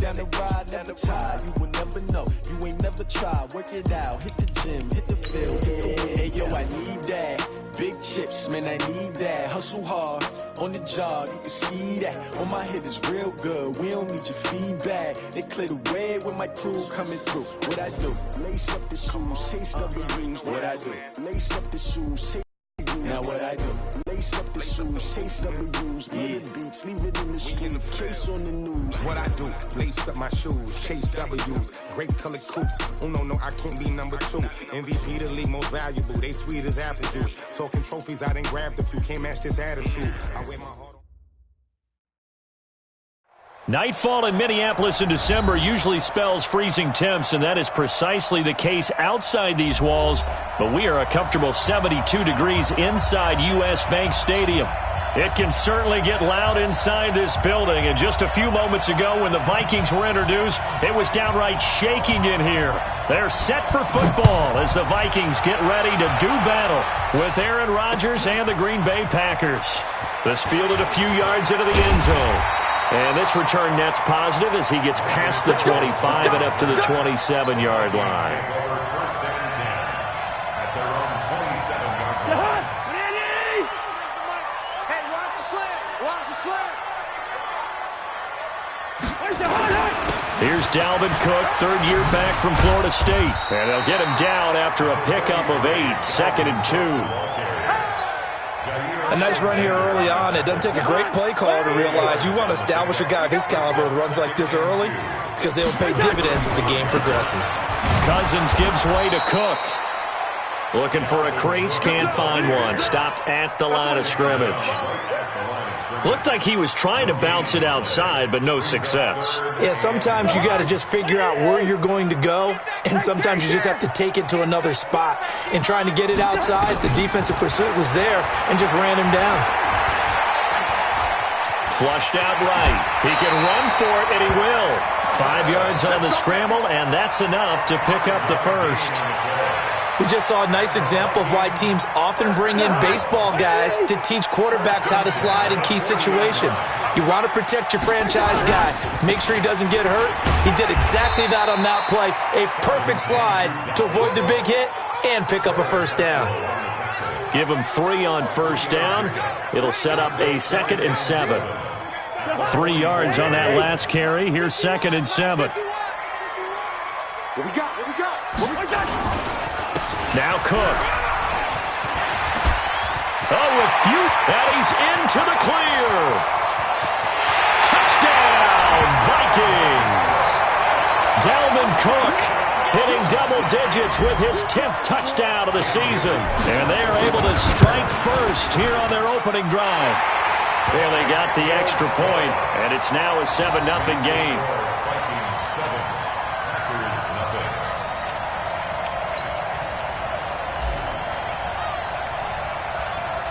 down the ride, never tired. You will never know, you ain't never tried. Work it out, hit the gym, hit the field, hey yo, I need that. Big chips, man, I need that. Hustle hard, on the job, you can see that. On my head is real good, we don't need your feedback. They clear the way with my crew coming through. What I do? Lace up the shoes, chase W's. What I do? Lace up the shoes, chase. Now what I do? Lace up the shoes, chase W's, the beats, leave it in the street, case on the news. What I do? Lace up my shoes, chase W's, great colored coops. Oh no, I can't be number 2. MVP the league most valuable, they sweet as apple juice. Talking trophies, I done grabbed a few, can't match this attitude. I wear my heart. Nightfall in Minneapolis in December usually spells freezing temps, and that is precisely the case outside these walls. But we are a comfortable 72 degrees inside U.S. Bank Stadium. It can certainly get loud inside this building. And just a few moments ago when the Vikings were introduced, it was downright shaking in here. They're set for football as the Vikings get ready to do battle with Aaron Rodgers and the Green Bay Packers. This fielded a few yards into the end zone. And this return net's positive as he gets past the 25 and up to the 27-yard line. Here's Dalvin Cook, third year back from Florida State. And they'll get him down after a pickup of 8, 2nd and 2. A nice run here early on. It doesn't take a great play caller to realize you want to establish a guy of his caliber with runs like this early because they will pay dividends as the game progresses. Cousins gives way to Cook. Looking for a crease, can't find one. Stopped at the line of scrimmage. Looked like he was trying to bounce it outside, but no success. Yeah, sometimes you got to just figure out where you're going to go, and sometimes you just have to take it to another spot. In trying to get it outside, the defensive pursuit was there and just ran him down. Flushed out right. He can run for it, and he will. 5 yards on the scramble, and that's enough to pick up the first. We just saw a nice example of why teams often bring in baseball guys to teach quarterbacks how to slide in key situations. You want to protect your franchise guy. Make sure he doesn't get hurt. He did exactly that on that play. A perfect slide to avoid the big hit and pick up a first down. Give him 3 on first down. It'll set up a 2nd and 7. 3 yards on that last carry. Here's 2nd and 7. What we got? Now Cook. And he's into the clear. Touchdown, Vikings. Dalvin Cook hitting double digits with his 10th touchdown of the season. And they are able to strike first here on their opening drive. Well, they got the extra point, and it's now a 7-0 game.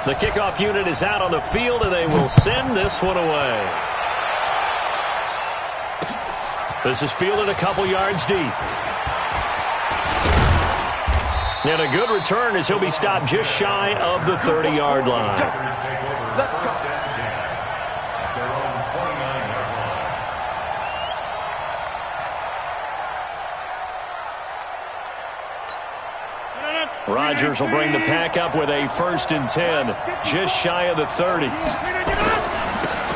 The kickoff unit is out on the field, and they will send this one away. This is fielded a couple yards deep. And a good return as he'll be stopped just shy of the 30-yard line. Rodgers will bring the pack up with a 1st and 10, just shy of the 30.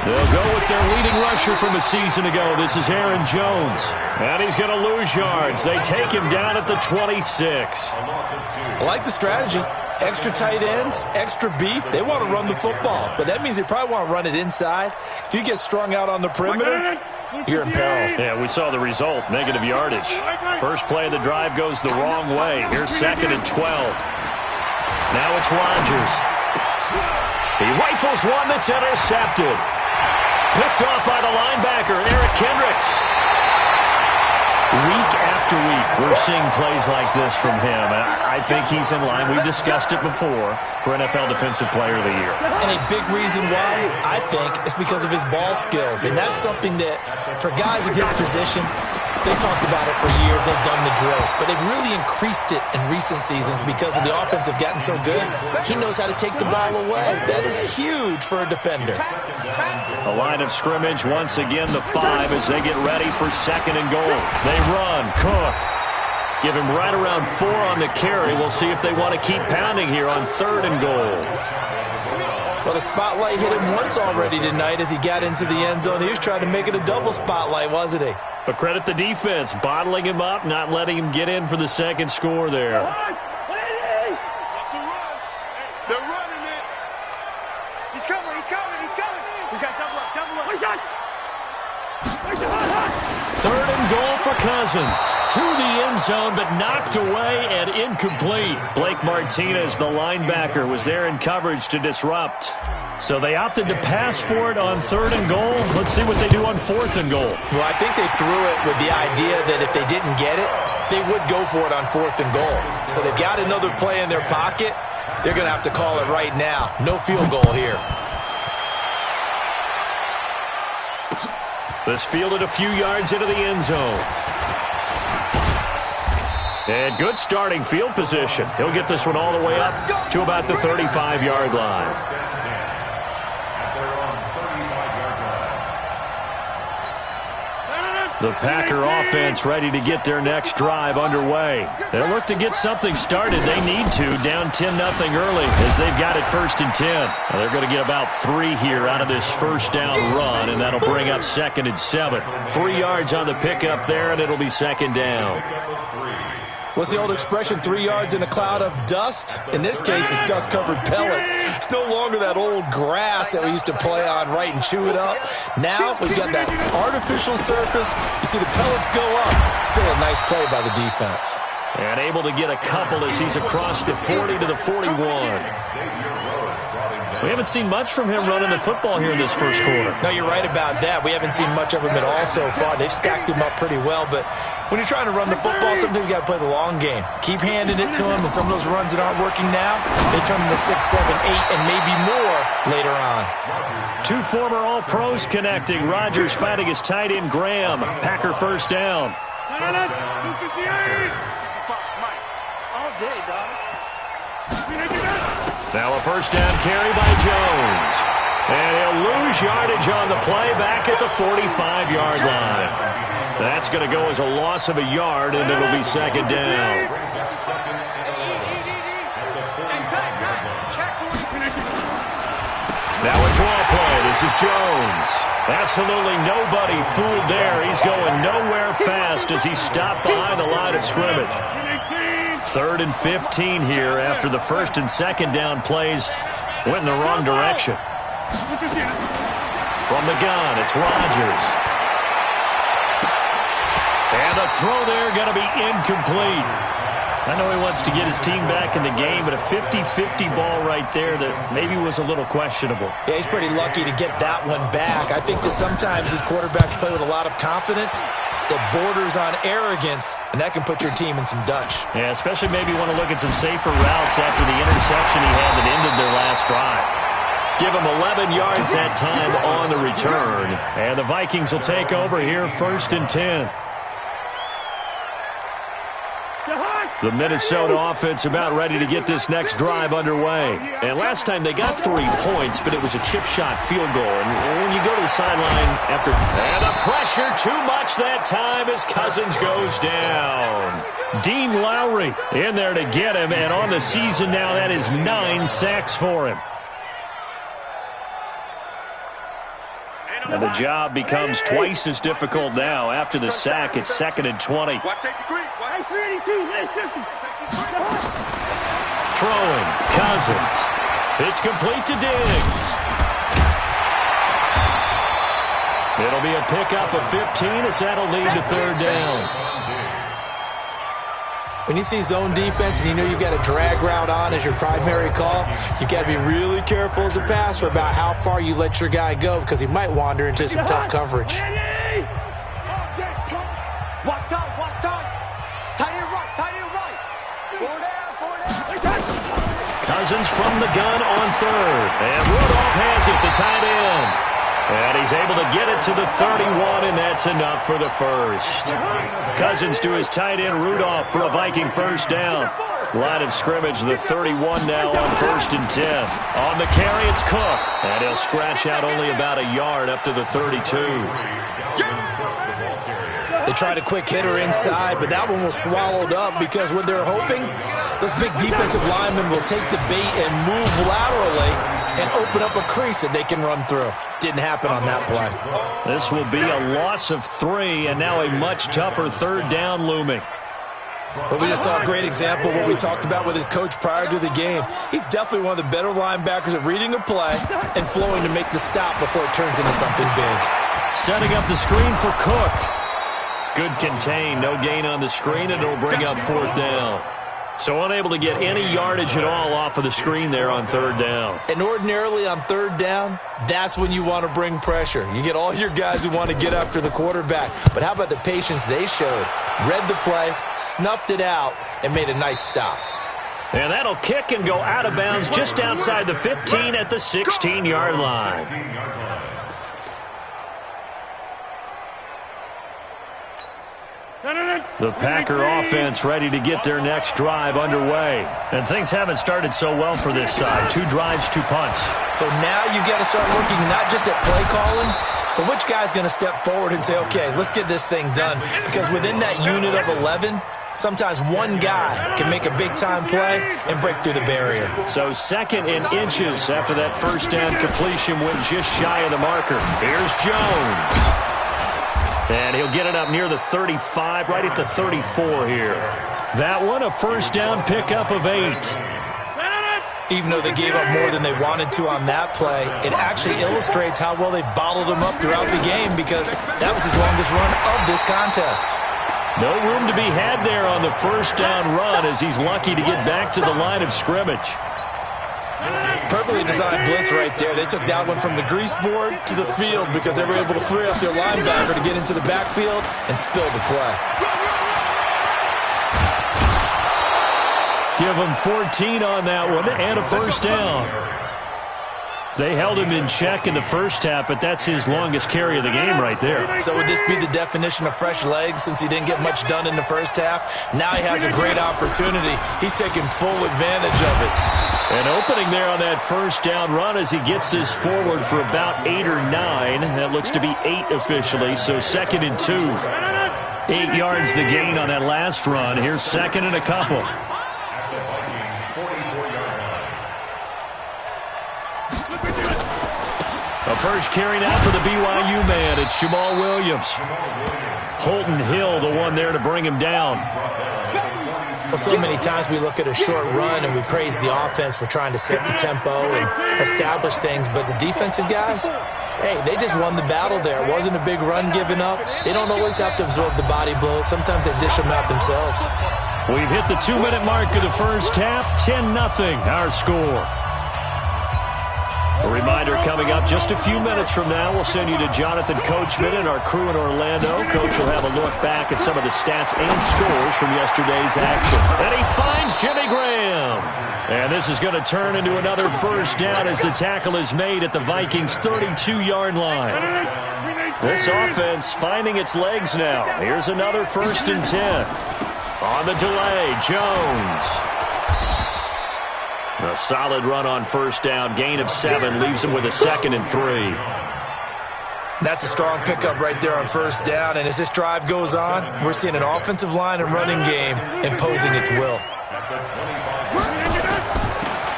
They'll go with their leading rusher from a season ago. This is Aaron Jones. And he's going to lose yards. They take him down at the 26. I like the strategy. Extra tight ends, extra beef. They want to run the football, but that means they probably want to run it inside. If you get strung out on the perimeter, you're in peril. Yeah, we saw the result, negative yardage. First play of the drive goes the wrong way. Here's 2nd and 12. Now it's Rodgers. He rifles one that's intercepted. Picked off by the linebacker, Eric Kendricks. Week after week, we're seeing plays like this from him. I think he's in line. We've discussed it before for NFL Defensive Player of the Year. And a big reason why, I think, is because of his ball skills. And that's something that, for guys of his position, They talked about it for years. They've done the drills, but they've really increased it in recent seasons because of the offense have gotten so good. He knows how to take the ball away. That is huge for a defender. The line of scrimmage, once again, the 5 as they get ready for 2nd and goal. They run. Cook. Give him right around 4 on the carry. We'll see if they want to keep pounding here on 3rd and goal. Well, the spotlight hit him once already tonight as he got into the end zone. He was trying to make it a double spotlight, wasn't he? But credit the defense, bottling him up, not letting him get in for the 2nd score there. They're running it. He's coming. We got double up. 3rd and goal for Cousins. To the end zone, but knocked away and incomplete. Blake Martinez, the linebacker, was there in coverage to disrupt. So they opted to pass for it on 3rd and goal. Let's see what they do on 4th and goal. Well, I think they threw it with the idea that if they didn't get it, they would go for it on 4th and goal. So they've got another play in their pocket. They're going to have to call it right now. No field goal here. This fielded a few yards into the end zone. And good starting field position. He'll get this one all the way up to about the 35-yard line. The Packer offense ready to get their next drive underway. They'll look to get something started. They need to, down 10-0 early as they've got it 1st and 10. Now they're going to get about 3 here out of this first down run, and that'll bring up 2nd and 7. 3 yards on the pickup there, and it'll be 2nd down. What's the old expression, 3 yards in a cloud of dust? In this case, it's dust-covered pellets. It's no longer that old grass that we used to play on, right, and chew it up. Now we've got that artificial surface. You see the pellets go up. Still a nice play by the defense. And able to get a couple as he's across the 40 to the 41. We haven't seen much from him running the football here in this first quarter. No, you're right about that. We haven't seen much of him at all so far. They've stacked him up pretty well, but when you're trying to run the football, sometimes you got to play the long game. Keep handing it to him, and some of those runs that aren't working now, they turn into 6, 7, 8, and maybe more later on. 2 former All-Pros connecting. Rodgers fighting his tight end, Graham. Packer first down. Now a first down carry by Jones. And he'll lose yardage on the play back at the 45-yard line. That's going to go as a loss of a yard, and it'll be 2nd down. Now a draw play. This is Jones. Absolutely nobody fooled there. He's going nowhere fast as he stopped behind the line of scrimmage. 3rd and 15 here after the 1st and 2nd down plays went in the wrong direction. From the gun, it's Rodgers. And a throw there going to be incomplete. I know he wants to get his team back in the game, but a 50-50 ball right there that maybe was a little questionable. Yeah, he's pretty lucky to get that one back. I think that sometimes his quarterbacks play with a lot of confidence that borders on arrogance, and that can put your team in some Dutch. Yeah, especially maybe want to look at some safer routes after the interception he had that ended their last drive. Give him 11 yards that time on the return. And the Vikings will take over here 1st and 10. The Minnesota offense about ready to get this next drive underway. And last time they got 3 points, but it was a chip shot field goal. And when you go to the sideline after... And the pressure too much that time as Cousins goes down. Dean Lowry in there to get him. And on the season now, that is 9 sacks for him. And the job becomes twice as difficult now. After the sack, it's 2nd and 20. Throwing, Cousins. It's complete to Diggs. It'll be a pickup of 15 as that'll lead to 3rd down. When you see zone defense and you know you've got a drag route on as your primary call, you've got to be really careful as a passer about how far you let your guy go because he might wander into some tough coverage. Cousins from the gun on 3rd. And Rudolph has it, the tight end. And he's able to get it to the 31, and that's enough for the first. Cousins to his tight end, Rudolph, for a Viking first down. Line of scrimmage, the 31 now on 1st and 10. On the carry, it's Cook. And he'll scratch out only about a yard up to the 32. They tried a quick hitter inside, but that one was swallowed up because what they're hoping, those big defensive linemen will take the bait and move laterally and open up a crease that they can run through. Didn't happen on that play. This will be a loss of 3, and now a much tougher 3rd down looming. But we just saw a great example of what we talked about with his coach prior to the game. He's definitely one of the better linebackers at reading a play and flowing to make the stop before it turns into something big. Setting up the screen for Cook. Good contain, no gain on the screen, and it'll bring up 4th down. So unable to get any yardage at all off of the screen there on 3rd down. And ordinarily on 3rd down, that's when you want to bring pressure. You get all your guys who want to get after the quarterback. But how about the patience they showed? Read the play, snuffed it out, and made a nice stop. And that'll kick and go out of bounds just outside the 15 at the 16-yard line. The Packer offense ready to get their next drive underway. And things haven't started so well for this side. 2 drives, 2 punts. So now you got to start looking not just at play calling, but which guy's going to step forward and say, okay, let's get this thing done. Because within that unit of 11, sometimes one guy can make a big-time play and break through the barrier. So 2nd and inches after that first down completion went just shy of the marker. Here's Jones. And he'll get it up near the 35, right at the 34 here. That one, a first down pickup of 8. Even though they gave up more than they wanted to on that play, it actually illustrates how well they bottled him up throughout the game because that was his longest run of this contest. No room to be had there on the first down run as he's lucky to get back to the line of scrimmage. Perfectly designed blitz right there. They took that one from the grease board to the field because they were able to free up their linebacker to get into the backfield and spill the play. Give him 14 on that one and a first down. They held him in check in the first half, but that's his longest carry of the game right there. So would this be the definition of fresh legs since he didn't get much done in the first half? Now he has a great opportunity. He's taking full advantage of it. An opening there on that first down run as he gets this forward for about 8 or 9. That looks to be 8 officially, so 2nd and 2. 8 yards the gain on that last run. Here's 2nd and a couple. A first carry now for the BYU man. It's Jamal Williams. Holton Hill, the one there to bring him down. Well, so many times we look at a short run and we praise the offense for trying to set the tempo and establish things, but the defensive guys, hey, they just won the battle there. It wasn't a big run given up. They don't always have to absorb the body blows. Sometimes they dish them out themselves. We've hit the 2-minute mark of the first half. 10-0 our score. A reminder coming up just a few minutes from now. We'll send you to Jonathan Coachman and our crew in Orlando. Coach will have a look back at some of the stats and scores from yesterday's action. And he finds Jimmy Graham. And this is going to turn into another first down as the tackle is made at the Vikings' 32-yard line. This offense finding its legs now. Here's another 1st and 10. On the delay, Jones. A solid run on first down. Gain of 7 leaves him with a 2nd and 3. That's a strong pickup right there on first down. And as this drive goes on, we're seeing an offensive line and running game imposing its will.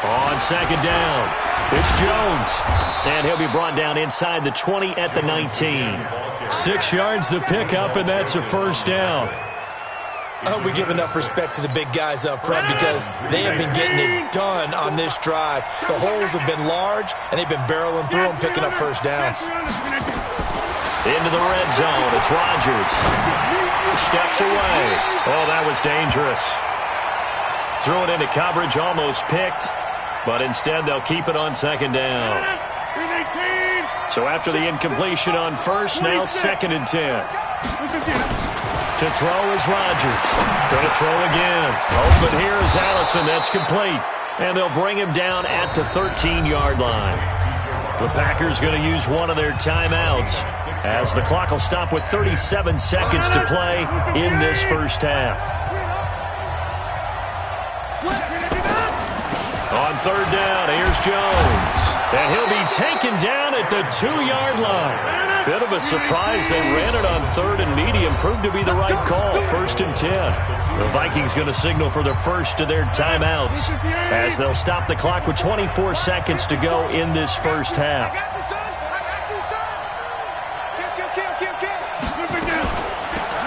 On 2nd down, it's Jones. And he'll be brought down inside the 20 at the 19. 6 yards the pickup, and that's a first down. I hope we give enough respect to the big guys up front because they have been getting it done on this drive. The holes have been large, and they've been barreling through them, picking up first downs. Into the red zone. It's Rodgers. Steps away. Oh, that was dangerous. Threw it into coverage, almost picked, but instead they'll keep it on 2nd down. So after the incompletion on first, now 2nd and 10. To throw is Rodgers. Going to throw again. Open here is Allison. That's complete. And they'll bring him down at the 13-yard line. The Packers going to use one of their timeouts as the clock will stop with 37 seconds to play in this first half. On third down, here's Jones. And he'll be taken down at the 2-yard line. Bit of a surprise. They ran it on third and medium. Proved to be the right call. 1st and 10. The Vikings going to signal for the first of their timeouts as they'll stop the clock with 24 seconds to go in this first half.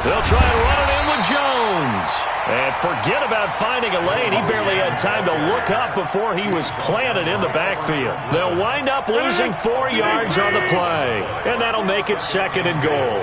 They'll try and run it in with Jones. And forget about finding a lane. He barely had time to look up before he was planted in the backfield. They'll wind up losing 4 yards on the play. And that'll make it 2nd and goal.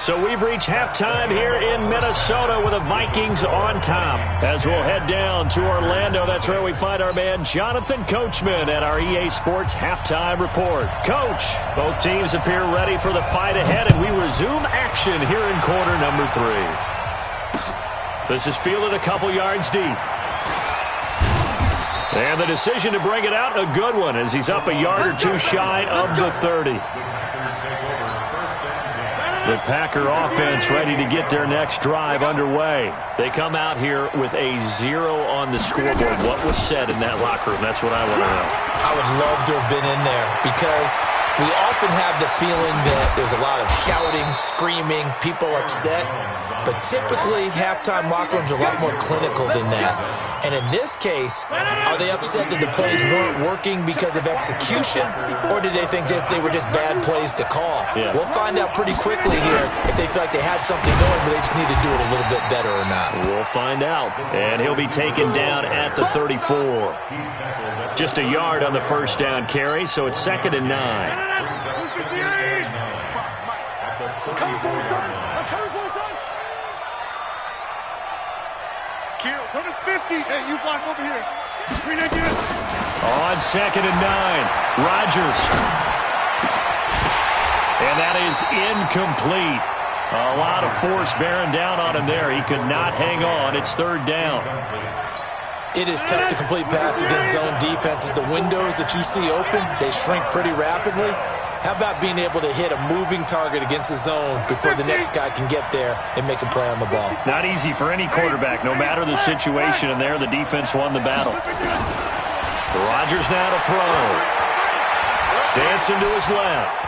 So we've reached halftime here in Minnesota with the Vikings on top. As we'll head down to Orlando, that's where we find our man Jonathan Coachman at our EA Sports Halftime Report. Coach, both teams appear ready for the fight ahead, and we resume action here in quarter number 3. This is fielded a couple yards deep. And the decision to bring it out, a good one, as he's up a yard or two shy of the 30. The Packer offense ready to get their next drive underway. They come out here with a 0 on the scoreboard. What was said in that locker room? That's what I want to know. I would love to have been in there because we often have the feeling that there's a lot of shouting, screaming, people upset. But typically, halftime locker rooms are a lot more clinical than that. And in this case, are they upset that the plays weren't working because of execution? Or did they think they were just bad plays to call? Yeah. We'll find out pretty quickly here if they feel like they had something going, but they just need to do it a little bit better or not. We'll find out. And he'll be taken down at the 34. Just a yard on the first down carry, so it's 2nd and 9. I'm coming for you, son. I'm coming for you, son. Kill. 150. Hey, you block over here. On 2nd and 9, Rodgers. And that is incomplete. A lot of force bearing down on him there. He could not hang on. It's 3rd down. It is tough to complete passes against zone defenses. The windows that you see open, they shrink pretty rapidly. How about being able to hit a moving target against a zone before the next guy can get there and make a play on the ball? Not easy for any quarterback, no matter the situation, and there the defense won the battle. Rodgers now to throw. Dancing to his left.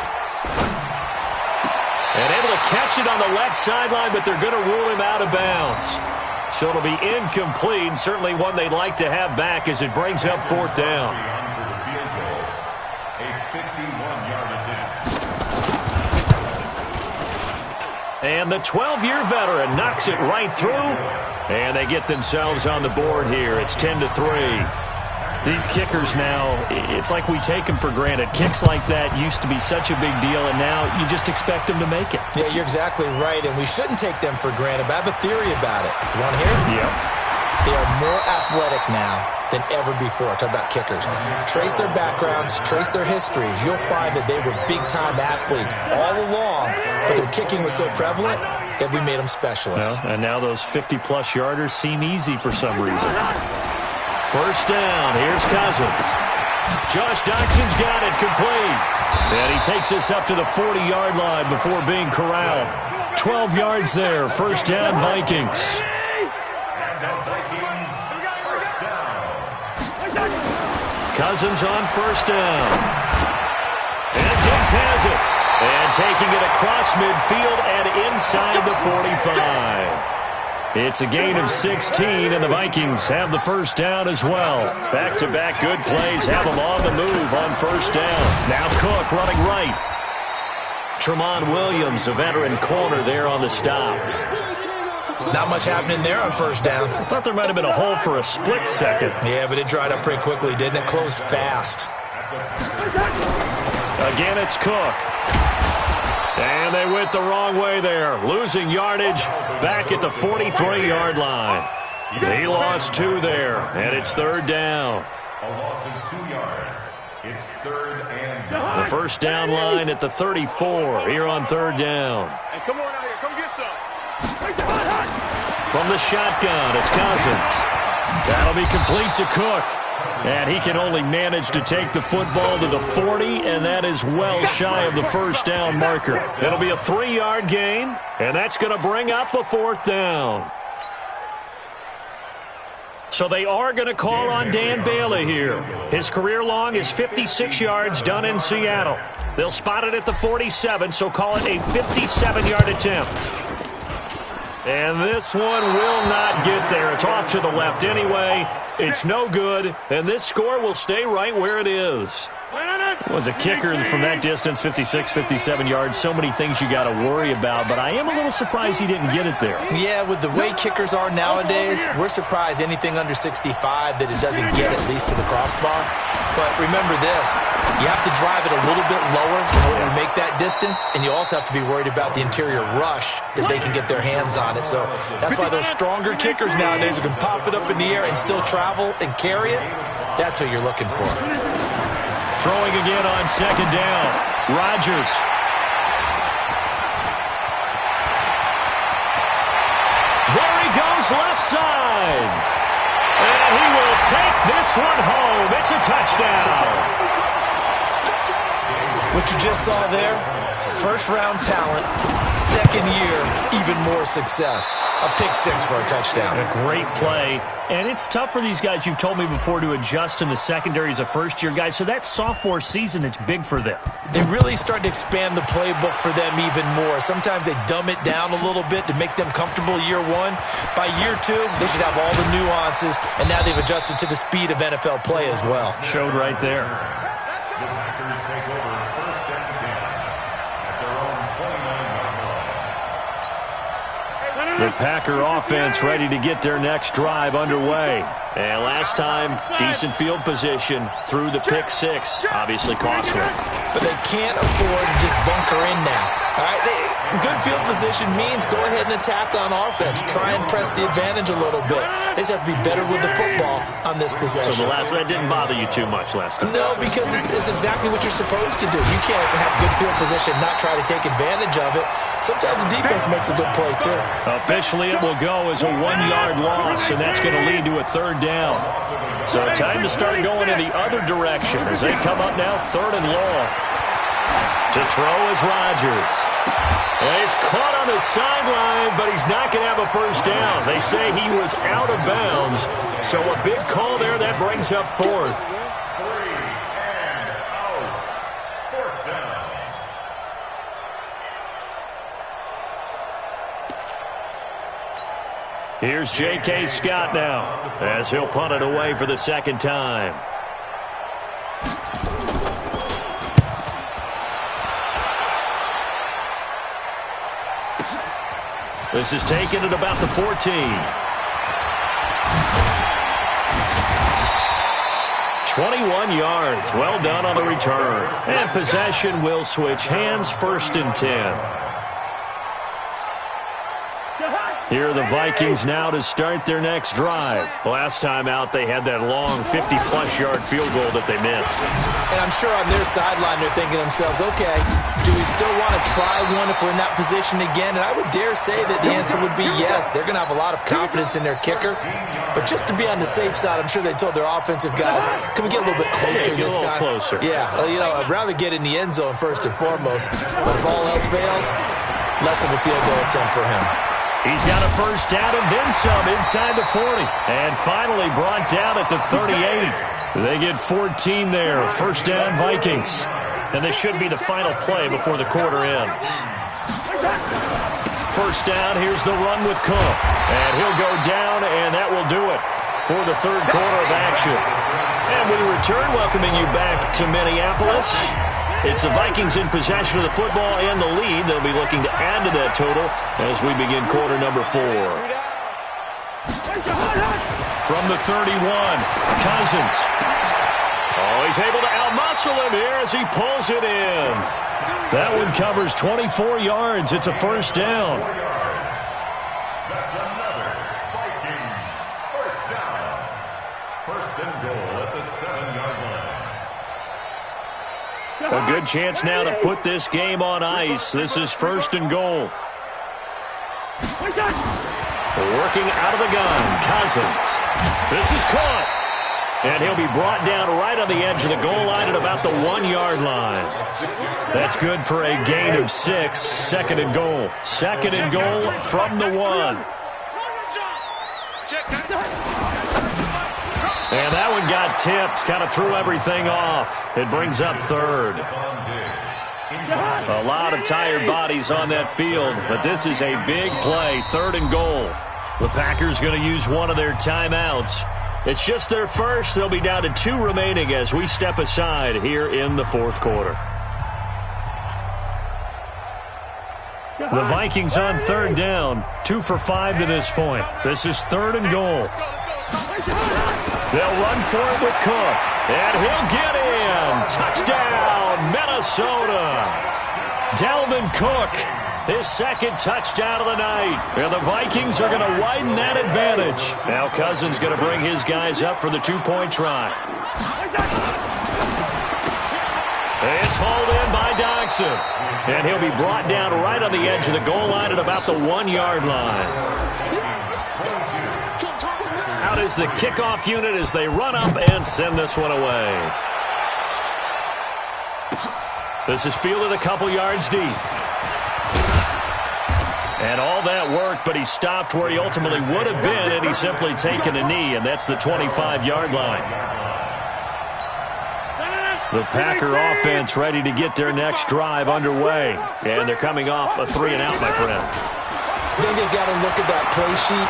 And able to catch it on the left sideline, but they're going to rule him out of bounds. So it'll be incomplete, certainly one they'd like to have back as it brings up 4th down. And the 12-year veteran knocks it right through, and they get themselves on the board here. It's 10-3. These kickers now, it's like we take them for granted. Kicks like that used to be such a big deal, and now you just expect them to make it. Yeah, you're exactly right, and we shouldn't take them for granted, but I have a theory about it. You want to hear it? Yep. They are more athletic now than ever before. Talk about kickers. Trace their backgrounds, trace their histories. You'll find that they were big-time athletes all along, but their kicking was so prevalent that we made them specialists. Well, and now those 50-plus yarders seem easy for some reason. First down, here's Cousins. Josh Doxson's got it complete. And he takes us up to the 40-yard line before being corralled. 12 yards there, first down Vikings. Cousins on first down. And Diggs has it. And taking it across midfield and inside the 45. It's a gain of 16, and the Vikings have the first down as well. Back-to-back good plays have them on the move on first down. Now Cook running right. Tramon Williams, a veteran corner there on the stop. Not much happening there on first down. I thought there might have been a hole for a split second. Yeah, but it dried up pretty quickly, didn't it? Closed fast. Again, it's Cook. And they went the wrong way there. Losing yardage back at the 43-yard line. He lost 2 there, and it's 3rd down. A loss of 2 yards. It's 3rd and 9. The first down line at the 34 here on 3rd down. Hey, come on out here. Come get some. From the shotgun, it's Cousins. That'll be complete to Cook. And he can only manage to take the football to the 40, and that is well shy of the first down marker. It'll be a 3-yard gain, and that's going to bring up a 4th down. So they are going to call on Dan Bailey here. His career long is 56 yards done in Seattle. They'll spot it at the 47, so call it a 57-yard attempt. And this one will not get there. It's off to the left anyway. It's no good, and this score will stay right where it is. Was a kicker from that distance, 56, 57 yards. So many things you got to worry about, but I am a little surprised he didn't get it there. Yeah, with the way kickers are nowadays, we're surprised anything under 65 that it doesn't get at least to the crossbar. But remember this, you have to drive it a little bit lower in order to make that distance, and you also have to be worried about the interior rush that they can get their hands on it. So that's why those stronger kickers nowadays who can pop it up in the air and still travel and carry it, that's what you're looking for. Throwing again on 2nd down. Rodgers. There he goes left side. And he will take this one home. It's a touchdown. What you just saw there, first-round talent, second year, even more success. A pick 6 for a touchdown. A great play. And it's tough for these guys, you've told me before, to adjust in the secondary as a first-year guy. So that sophomore season, it's big for them. They really start to expand the playbook for them even more. Sometimes they dumb it down a little bit to make them comfortable year 1. By year 2, they should have all the nuances, and now they've adjusted to the speed of NFL play as well. Showed right there. The Packers take over 1st and 10 at their own 29-yard line. The Packer offense ready to get their next drive underway. And last time, decent field position through the pick 6. Obviously costly. But they can't afford to just bunker in now. All right, good field position means go ahead and attack on offense. Try and press the advantage a little bit. They just have to be better with the football on this possession. So that didn't bother you too much last time? No, because it's exactly what you're supposed to do. You can't have good field position, not try to take advantage of it. Sometimes the defense makes a good play, too. Officially, it will go as a 1-yard loss, and that's going to lead to a 3rd down. So time to start going in the other direction as they come up now 3rd and long. To throw is Rodgers. And he's caught on the sideline, but he's not going to have a first down. They say he was out of bounds. So a big call there that brings up 4th. 3 and out. 4th down. Here's J.K. Scott now as he'll punt it away for the 2nd time. This is taken at about the 14. 21 yards. Well done on the return. And possession will switch hands, 1st and 10. Here are the Vikings now to start their next drive. Last time out, they had that long 50-plus yard field goal that they missed. And I'm sure on their sideline they're thinking to themselves, okay, do we still want to try one if we're in that position again? And I would dare say that the answer would be yes. They're going to have a lot of confidence in their kicker. But just to be on the safe side, I'm sure they told their offensive guys, can we get a little bit closer this time? Closer. Yeah, I'd rather get in the end zone first and foremost. But if all else fails, less of a field goal attempt for him. He's got a first down and then some inside the 40. And finally brought down at the 38. They get 14 there. First down, Vikings. And this should be the final play before the quarter ends. First down, here's the run with Cook. And he'll go down, and that will do it for the 3rd quarter of action. And we return, welcoming you back to Minneapolis. It's the Vikings in possession of the football and the lead. They'll be looking to add to that total as we begin quarter number 4. From the 31, Cousins. Oh, he's able to outmuscle him here as he pulls it in. That one covers 24 yards. It's a first down. That's another Vikings first down. 1st and goal at the 7-yard line. A good chance now to put this game on ice. This is 1st and goal. Working out of the gun, Cousins. This is caught. And he'll be brought down right on the edge of the goal line at about the 1-yard line. That's good for a gain of 6. Second and goal. Second and goal from the 1. And that one got tipped. Kind of threw everything off. It brings up third. A lot of tired bodies on that field, but this is a big play. Third and goal. The Packers going to use one of their timeouts. It's just their first. They'll be down to 2 remaining as we step aside here in the fourth quarter. The Vikings on third down. 2 for 5 to this point. This is third and goal. They'll run for it with Cook. And he'll get in. Touchdown, Minnesota. Dalvin Cook, his second touchdown of the night. And the Vikings are going to widen that advantage. Now Cousins going to bring his guys up for the 2-point try. It's hauled in by Dodson. And he'll be brought down right on the edge of the goal line at about the 1-yard line. Out is the kickoff unit as they run up and send this one away. This is fielded a couple yards deep. And all that work, but he stopped where he ultimately would have been, and he's simply taken a knee, and that's the 25-yard line. The Packer offense ready to get their next drive underway. And they're coming off a 3-and-out, my friend. I think they've got to look at that play sheet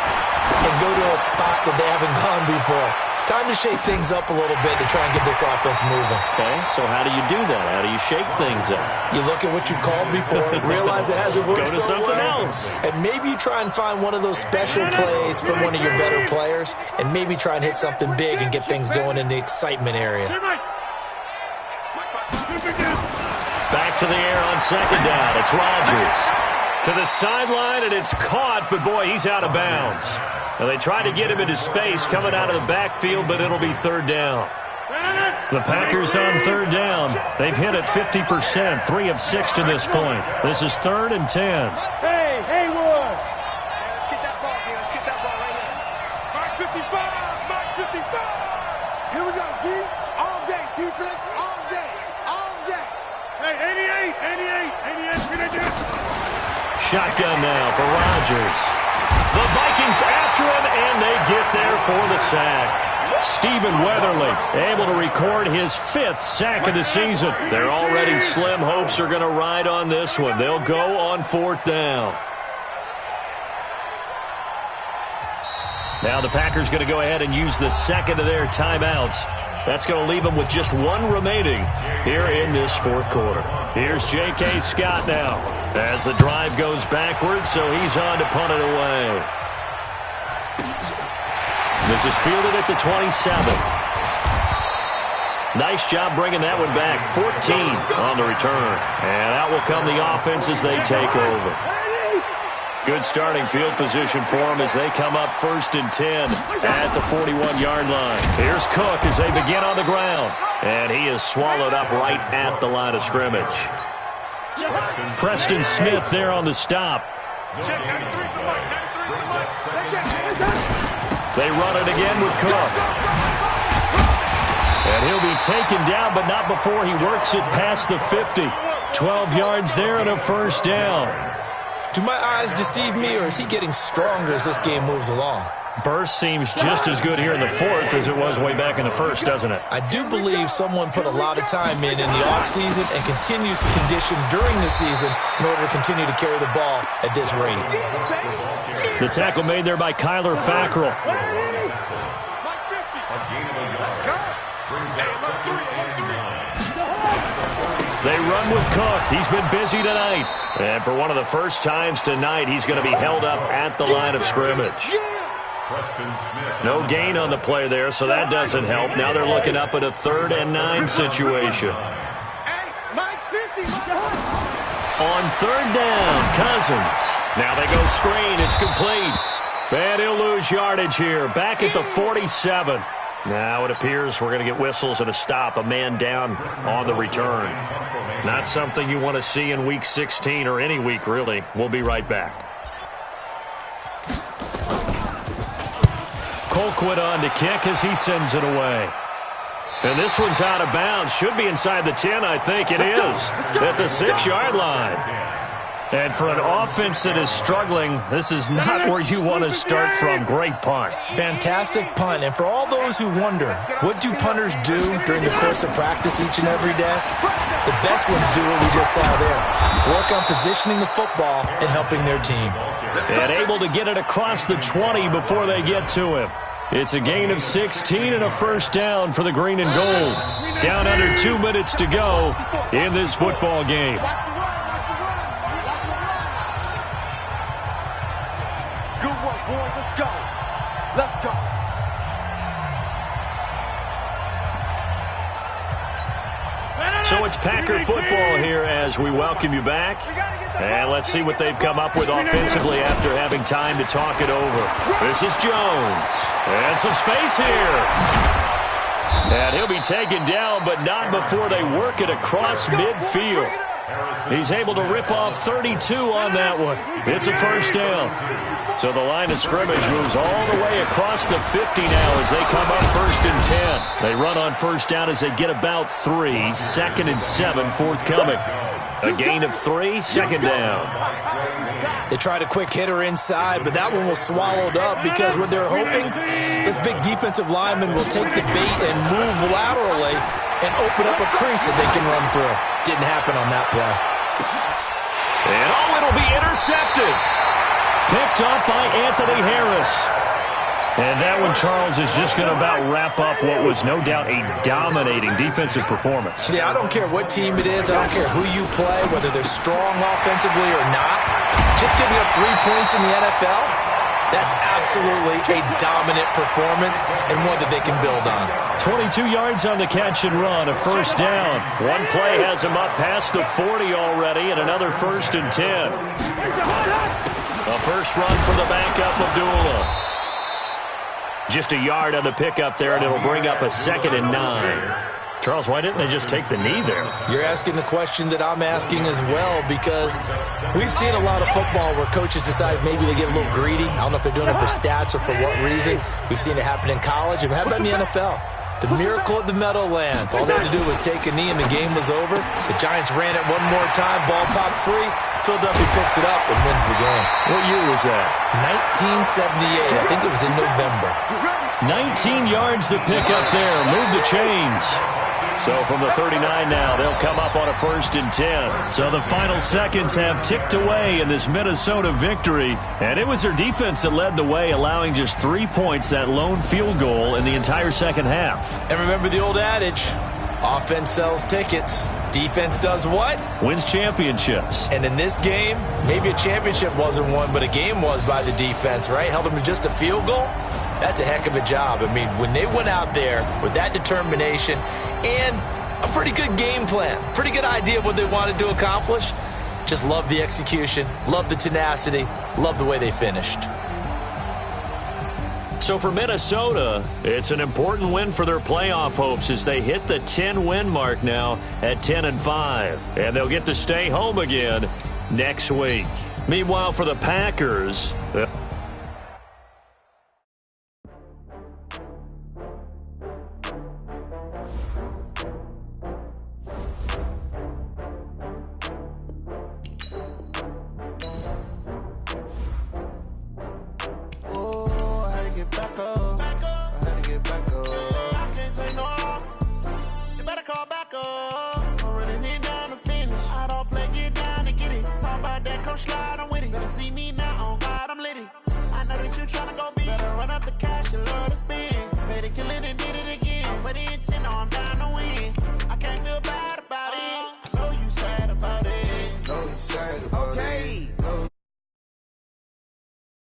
and go to a spot that they haven't gone before. Time to shake things up a little bit to try and get this offense moving. Okay, so how do you do that? How do you shake things up? You look at what you've called before, realize it hasn't worked Go to so something well, else. and maybe you try and find one of those special plays from one of your better players, and maybe try and hit something big and get things going in the excitement area. Back to the air on second down. It's Rodgers. To the sideline, and it's caught, but boy, he's out of bounds. And they try to get him into space coming out of the backfield, but it'll be third down. The Packers on third down. They've hit it 50%, 3 of 6 to this point. This is 3rd and 10. Hey, Haywood. Let's get that ball here. Let's get that ball right here. Mark 55. Mark 55. Here we go, D. All day. Defense all day. All day. Hey, 88. Shotgun now for Rodgers. The Vikings after him, and they get there for the sack. Stephen Weatherly able to record his 5th sack of the season. Their already slim hopes are going to ride on this one. They'll go on 4th down. Now the Packers going to go ahead and use the second of their timeouts. That's going to leave them with just 1 remaining here in this 4th quarter. Here's J.K. Scott now as the drive goes backwards, so he's on to punt it away. This is fielded at the 27. Nice job bringing that one back. 14 on the return. And out will come the offense as they take over. Good starting field position for them as they come up 1st and 10 at the 41-yard line. Here's Cook as they begin on the ground. And he is swallowed up right at the line of scrimmage. Preston Smith there on the stop. They run it again with Cook. And he'll be taken down, but not before he works it past the 50. 12 yards there and a 1st down. Do my eyes deceive me, or is he getting stronger as this game moves along? Burst seems just as good here in the 4th as it was way back in the 1st, doesn't it? I do believe someone put a lot of time in the offseason and continues to condition during the season in order to continue to carry the ball at this rate. The tackle made there by Kyler Fackrell. They run with Cook. He's been busy tonight. And for one of the first times tonight, he's going to be held up at the line of scrimmage. No gain on the play there, so that doesn't help. Now they're looking up at a 3rd and 9 situation. On 3rd down, Cousins. Now they go screen. It's complete. And he'll lose yardage here. Back at the 47. Now it appears we're going to get whistles and a stop. A man down on the return. Not something you want to see in Week 16 or any week, really. We'll be right back. Colquitt on to kick as he sends it away. And this one's out of bounds. Should be inside the 10, I think it is, at the 6-yard line. And for an offense that is struggling, this is not where you want to start from. Great punt. Fantastic punt. And for all those who wonder, what do punters do during the course of practice each and every day? The best ones do what we just saw there. Work on positioning the football and helping their team. And able to get it across the 20 before they get to him. It's a gain of 16 and a first down for the green and gold. Down under 2 minutes to go in this football game. Good work, boys. Let's go. Let's go. So it's Packer football here as we welcome you back. And let's see what they've come up with offensively after having time to talk it over. This is Jones. And some space here. And he'll be taken down, but not before they work it across midfield. He's able to rip off 32 on that one. It's a first down. So the line of scrimmage moves all the way across the 50 now as they come up 1st and 10. They run on first down as they get about 3. 2nd and 7 forthcoming. A gain of 3, 2nd down. They tried a quick hitter inside, but that one was swallowed up because what they're hoping, this big defensive lineman will take the bait and move laterally and open up a crease that they can run through. Didn't happen on that play. And it'll be intercepted. Picked up by Anthony Harris. And that one, Charles, is just going to about wrap up what was no doubt a dominating defensive performance. Yeah, I don't care what team it is. I don't care who you play, whether they're strong offensively or not. Just giving up 3 points in the NFL, that's absolutely a dominant performance and one that they can build on. 22 yards on the catch and run, a first down. One play has him up past the 40 already, and another 1st and 10. A first run for the backup, Abdullah. Just a yard on the pickup there, and it'll bring up a 2nd and 9. Charles, why didn't they just take the knee there? You're asking the question that I'm asking as well, because we've seen a lot of football where coaches decide maybe they get a little greedy. I don't know if they're doing it for stats or for what reason. We've seen it happen in college, and how about in the NFL? The miracle of the Meadowlands. All they had to do was take a knee, and the game was over. The Giants ran it one more time. Ball popped free. Philadelphia picks it up and wins the game. What year was that? 1978. I think it was in November. 19 yards to pick up there. Move the chains. So from the 39 now, they'll come up on a 1st and 10. So the final seconds have ticked away in this Minnesota victory. And it was their defense that led the way, allowing just 3 points, that lone field goal in the entire second half. And remember the old adage, offense sells tickets. Defense does what? Wins championships. And in this game, maybe a championship wasn't won, but a game was by the defense, right? Held them to just a field goal. That's a heck of a job. I mean, when they went out there with that determination and a pretty good game plan, pretty good idea of what they wanted to accomplish, just love the execution, love the tenacity, love the way they finished. So for Minnesota, it's an important win for their playoff hopes as they hit the 10-win mark now at 10-5. And they'll get to stay home again next week. Meanwhile, for the Packers... Tryna go big, better run up the cash, you love to spin. Better kill it and did it again. But the intent on